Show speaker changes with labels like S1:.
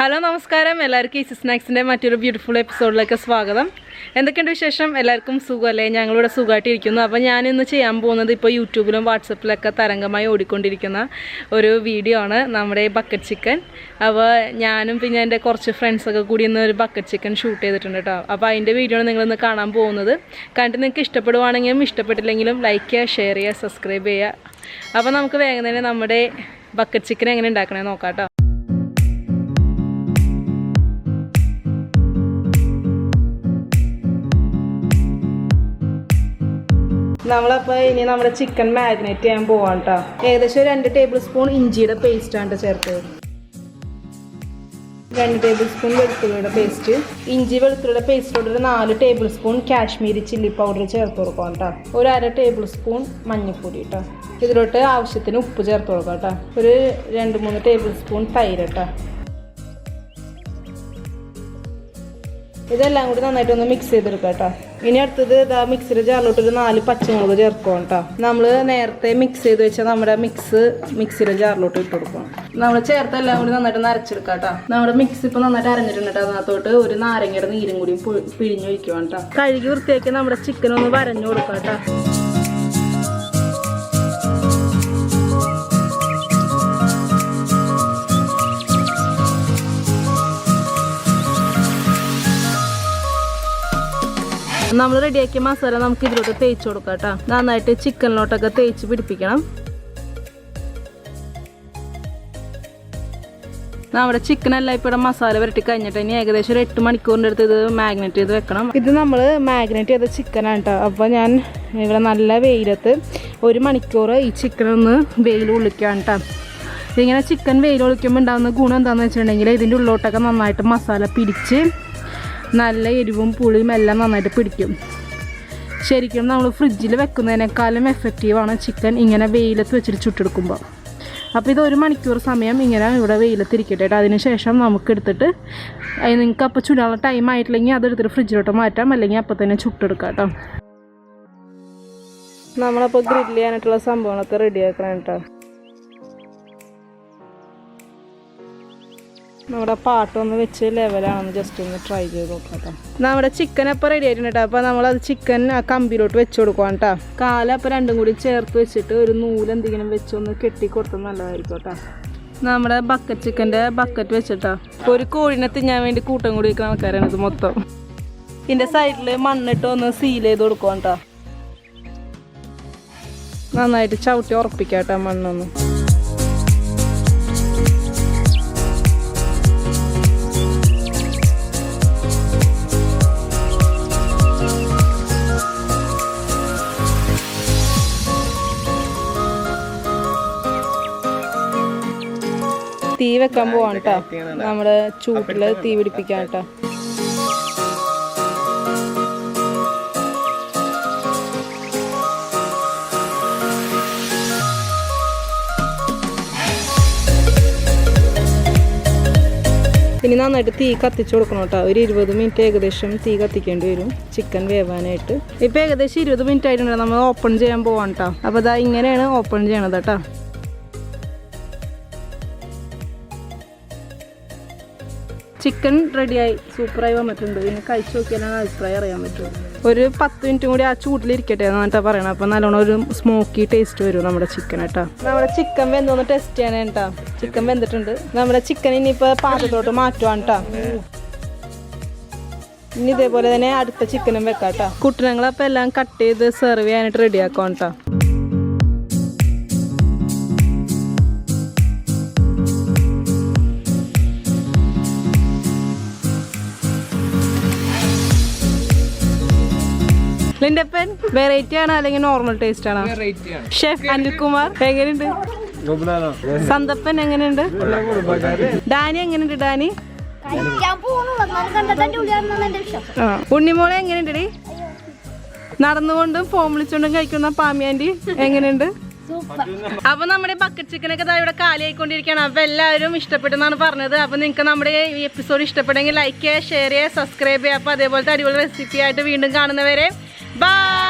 S1: Hello നമസ്കാരം എല്ലാവർക്കും Easysnacks-ന്റെ മറ്റൊരു ബ്യൂട്ടിഫുൾ എപ്പിസോഡിലേക്ക് സ്വാഗതം. എന്തൊക്കെയുണ്ട് വിശേഷം? എല്ലാവർക്കും സുഖമല്ലേ? ഞങ്ങളിവിടെ സുഖമായിട്ടിരിക്കുന്നു. അപ്പോൾ ഞാനിന്ന് ചെയ്യാൻ പോകുന്നത് ഇപ്പോൾ യൂട്യൂബിലും വാട്സപ്പിലൊക്കെ തരംഗമായി ഓടിക്കൊണ്ടിരിക്കുന്ന ഒരു വീഡിയോ ആണ്, നമ്മുടെ ബക്കറ്റ് ചിക്കൻ. അപ്പോൾ ഞാനും പിന്നെ എൻ്റെ കുറച്ച് ഫ്രണ്ട്സൊക്കെ കൂടി ഇന്ന് ഒരു ബക്കറ്റ് ചിക്കൻ ഷൂട്ട് ചെയ്തിട്ടുണ്ട് കേട്ടോ. അപ്പോൾ അതിൻ്റെ വീഡിയോ ആണ് നിങ്ങളിന്ന് കാണാൻ പോകുന്നത്. കണ്ടിട്ട് നിങ്ങൾക്ക് ഇഷ്ടപ്പെടുവാണെങ്കിലും ഇഷ്ടപ്പെട്ടില്ലെങ്കിലും ലൈക്ക് ചെയ്യുക, ഷെയർ ചെയ്യുക, സബ്സ്ക്രൈബ് ചെയ്യുക. അപ്പോൾ നമുക്ക് വേഗം തന്നെ നമ്മുടെ ബക്കറ്റ് ചിക്കൻ എങ്ങനെ ഉണ്ടാക്കണമെന്ന് നോക്കാം കേട്ടോ. നമ്മളപ്പോൾ ഇനി നമ്മുടെ ചിക്കൻ മാരിനേറ്റ് ചെയ്യാൻ പോവാം കേട്ടോ. ഏകദേശം 2 ടേബിൾ സ്പൂൺ ഇഞ്ചിയുടെ പേസ്റ്റാണ് ചേർത്തത്. 2 ടേബിൾ സ്പൂൺ വെളുത്തുള്ളിയുടെ പേസ്റ്റ്. ഇഞ്ചി വെളുത്തുള്ളിയുടെ പേസ്റ്റോട് ഒരു 4 table spoon Kashmiri chilli powder ചേർത്ത് കൊടുക്കാം കേട്ടോ. ഒരു 1/2 ടേബിൾ സ്പൂൺ മഞ്ഞൾപ്പൊടി കേട്ടോ. ഇതിലോട്ട് ആവശ്യത്തിന് ഉപ്പ് ചേർത്ത് കൊടുക്കാം കേട്ടോ. ഒരു 2-3 ടേബിൾ സ്പൂൺ തൈര് കേട്ടോ. ഇതെല്ലാം കൂടി നന്നായിട്ടൊന്ന് മിക്സ് ചെയ്തെടുക്കാം കേട്ടോ. ഇനി അടുത്തത് ഇതാ മിക്സിയുടെ ജാറിലോട്ടൊരു 4 പച്ചമുളക് ചേർക്കണം കേട്ടോ. നമ്മൾ നേരത്തെ മിക്സ് ചെയ്ത് വെച്ചാൽ നമ്മുടെ മിക്സിയുടെ ജാറിലോട്ട് ഇട്ട് കൊടുക്കണം. നമ്മൾ ചേർത്തെല്ലാം കൂടി നന്നായിട്ട് അരച്ചെടുക്കാം കേട്ടോ. നമ്മുടെ മിക്സ് ഇപ്പോൾ നന്നായിട്ട് അരഞ്ഞിട്ടുണ്ട് കേട്ടോ. അതിനകത്തോട്ട് ഒരു നാരങ്ങയുടെ നീരും കൂടി പിഴിഞ്ഞൊഴിക്കണം കേട്ടോ. കഴുകി വൃത്തിയാക്കി നമ്മുടെ ചിക്കൻ ഒന്ന് വരഞ്ഞു കൊടുക്കാം കേട്ടോ. നമ്മൾ റെഡിയാക്കിയ മസാല നമുക്ക് ഇതിലോട്ട് തേച്ച് കൊടുക്കാം കേട്ടോ. നന്നായിട്ട് ചിക്കനിലോട്ടൊക്കെ തേച്ച് പിടിപ്പിക്കണം. നമ്മുടെ ചിക്കനെല്ലാം ഇപ്പോൾ ഇവിടെ മസാല വരട്ടി കഴിഞ്ഞിട്ട് ഇനി ഏകദേശം ഒരു 8 മണിക്കൂറിൻ്റെ അടുത്ത് ഇത് മാഗ്നേറ്റ് ചെയ്ത് വെക്കണം. ഇത് നമ്മൾ മാഗ്നേറ്റ് ചെയ്ത ചിക്കനാണ് കേട്ടോ. അപ്പോൾ ഞാൻ ഇവിടെ നല്ല വെയിലത്ത് 1 മണിക്കൂർ ഈ ചിക്കനൊന്ന് വെയിൽ ഒളിക്കുകയാണ് കേട്ടോ. ഇങ്ങനെ ചിക്കൻ വെയിൽ ഒളിക്കുമ്പോൾ ഉണ്ടാകുന്ന ഗുണം എന്താണെന്ന് വെച്ചിട്ടുണ്ടെങ്കിൽ ഇതിൻ്റെ ഉള്ളോട്ടൊക്കെ നന്നായിട്ട് മസാല പിടിച്ച് നല്ല എരിവും പുളിയും എല്ലാം നന്നായിട്ട് പിടിക്കും. ശരിക്കും നമ്മൾ ഫ്രിഡ്ജിൽ വെക്കുന്നതിനേക്കാളും എഫക്റ്റീവാണ് ചിക്കൻ ഇങ്ങനെ വെയിലത്ത് വെച്ചിട്ട് ചുട്ടെടുക്കുമ്പോൾ. അപ്പോൾ ഇത് 1 മണിക്കൂർ സമയം ഇങ്ങനെ ഇവിടെ വെയിലത്തിരിക്കട്ടെ. അതിന് ശേഷം നമുക്ക് എടുത്തിട്ട് നിങ്ങൾക്ക് അപ്പോൾ ചുടാനുള്ള ടൈം ആയിട്ടില്ലെങ്കിൽ അതെടുത്തിട്ട് ഫ്രിഡ്ജിലോട്ട് മാറ്റാം, അല്ലെങ്കിൽ അപ്പോൾ തന്നെ ചുട്ടെടുക്കാം കേട്ടോ. നമ്മളപ്പോൾ ഗ്രില്ല് ചെയ്യാനായിട്ടുള്ള സംഭവങ്ങളൊക്കെ റെഡിയാക്കണം കേട്ടോ. നമ്മുടെ പാട്ടൊന്ന് വെച്ച് ലെവലാണെന്ന് ജസ്റ്റ് ഒന്ന് ട്രൈ ചെയ്ത് നോക്കാം കേട്ടോ. നമ്മുടെ ചിക്കൻ അപ്പോൾ റെഡി ആയിട്ടുണ്ട് കേട്ടോ. അപ്പോൾ നമ്മളത് ചിക്കൻ ആ കമ്പിയിലോട്ട് വെച്ച് കൊടുക്കാം കേട്ടോ. കാലപ്പോൾ രണ്ടും കൂടി ചേർത്ത് വെച്ചിട്ട് ഒരു നൂലെന്തെങ്കിലും വെച്ചൊന്ന് കെട്ടി കൊടുത്താൽ നല്ലതായിരിക്കും കേട്ടോ. നമ്മുടെ ബക്കറ്റ് ചിക്കൻ്റെ ബക്കറ്റ് വെച്ചിട്ടോ. ഒരു കോഴിനെ തിന്നാൻ വേണ്ടി കൂട്ടം കൂടി വയ്ക്കുന്ന ആൾക്കാരാണ് ഇത് മൊത്തം. ഇതിൻ്റെ സൈഡിൽ മണ്ണിട്ട് ഒന്ന് സീൽ ചെയ്ത് കൊടുക്കാം കേട്ടോ. നന്നായിട്ട് ചവിട്ടി ഉറപ്പിക്കാം കേട്ടോ മണ്ണൊന്ന്. തീ വെക്കാൻ പോവാണ് കേട്ടോ. നമ്മുടെ ചൂട്ടിൽ തീ പിടിപ്പിക്കാൻ കേട്ടോ. ഇനി നന്നായിട്ട് തീ കത്തിച്ചു കൊടുക്കണം കേട്ടോ. ഒരു 20 മിനിറ്റ് ഏകദേശം തീ കത്തിക്കേണ്ടി വരും ചിക്കൻ വേവാനായിട്ട്. ഇപ്പം ഏകദേശം 20 മിനിറ്റ് ആയിട്ടുണ്ട്. നമ്മൾ ഓപ്പൺ ചെയ്യാൻ പോവാണ് കേട്ടോ. അപ്പോൾ ഇതാ ഇങ്ങനെയാണ് ഓപ്പൺ ചെയ്യണത് കേട്ടോ. ചിക്കൻ റെഡിയായി സൂപ്പറായി വന്നിട്ടുണ്ട്. ഇനി കഴിച്ച് നോക്കിയാലാണ് അഭിപ്രായം അറിയാൻ പറ്റും. ഒരു 10 മിനിറ്റും കൂടി ആ ചൂട്ടിലിരിക്കട്ടെ എന്നിട്ടാ പറയണം. അപ്പോൾ നല്ലോണം ഒരു സ്മോക്കി ടേസ്റ്റ് വരും നമ്മുടെ ചിക്കൻ കേട്ടോ. നമ്മുടെ ചിക്കൻ വെന്തോന്ന് ടെസ്റ്റ് ചെയ്യണേ കേട്ടോ. ചിക്കൻ വെന്തിട്ടുണ്ട്. നമ്മുടെ ചിക്കൻ ഇനിയിപ്പോൾ പാത്രത്തോട്ട് മാറ്റുവാണ് കേട്ടോ. ഇനി ഇതേപോലെ തന്നെ അടുത്ത ചിക്കനും വെക്കാം കേട്ടോ. കുട്ടനങ്ങളപ്പോൾ എല്ലാം കട്ട് ചെയ്ത് സെർവ് ചെയ്യാനായിട്ട് റെഡിയാക്കാം കേട്ടോ. ലിൻഡപ്പൻ വെറൈറ്റി ആണോ അല്ലെങ്കിൽ നോർമൽ ടേസ്റ്റ് ആണോ? ഷെഫ് അനിൽകുമാർ എങ്ങനെയുണ്ട്? സന്തപ്പൻ എങ്ങനെയുണ്ട്? ഡാനി എങ്ങനെയുണ്ട്? ഡാനി ഉണ്ണിമോളെ എങ്ങനെയുണ്ട്? നടന്നുകൊണ്ടും ഫോം വിളിച്ചോണ്ടും കഴിക്കുന്ന പാമ്യാൻറ്റി എങ്ങനെയുണ്ട്? അപ്പൊ നമ്മുടെ ബക്കറ്റ് ചിക്കനൊക്കെ ഇവിടെ കാലിയായിക്കൊണ്ടിരിക്കുകയാണ്. അപ്പൊ എല്ലാവരും ഇഷ്ടപ്പെട്ടെന്നാണ് പറഞ്ഞത്. അപ്പൊ നിങ്ങൾക്ക് നമ്മുടെ ഈ എപ്പിസോഡ് ഇഷ്ടപ്പെട്ടെങ്കിൽ ലൈക്ക് ചെയ്യുക, ഷെയർ ചെയ്യുക, സബ്സ്ക്രൈബ് ചെയ്യുക. അപ്പൊ അതേപോലത്തെ അടിപൊളി റെസിപ്പി ആയിട്ട് വീണ്ടും കാണുന്നവരെ ബൈ.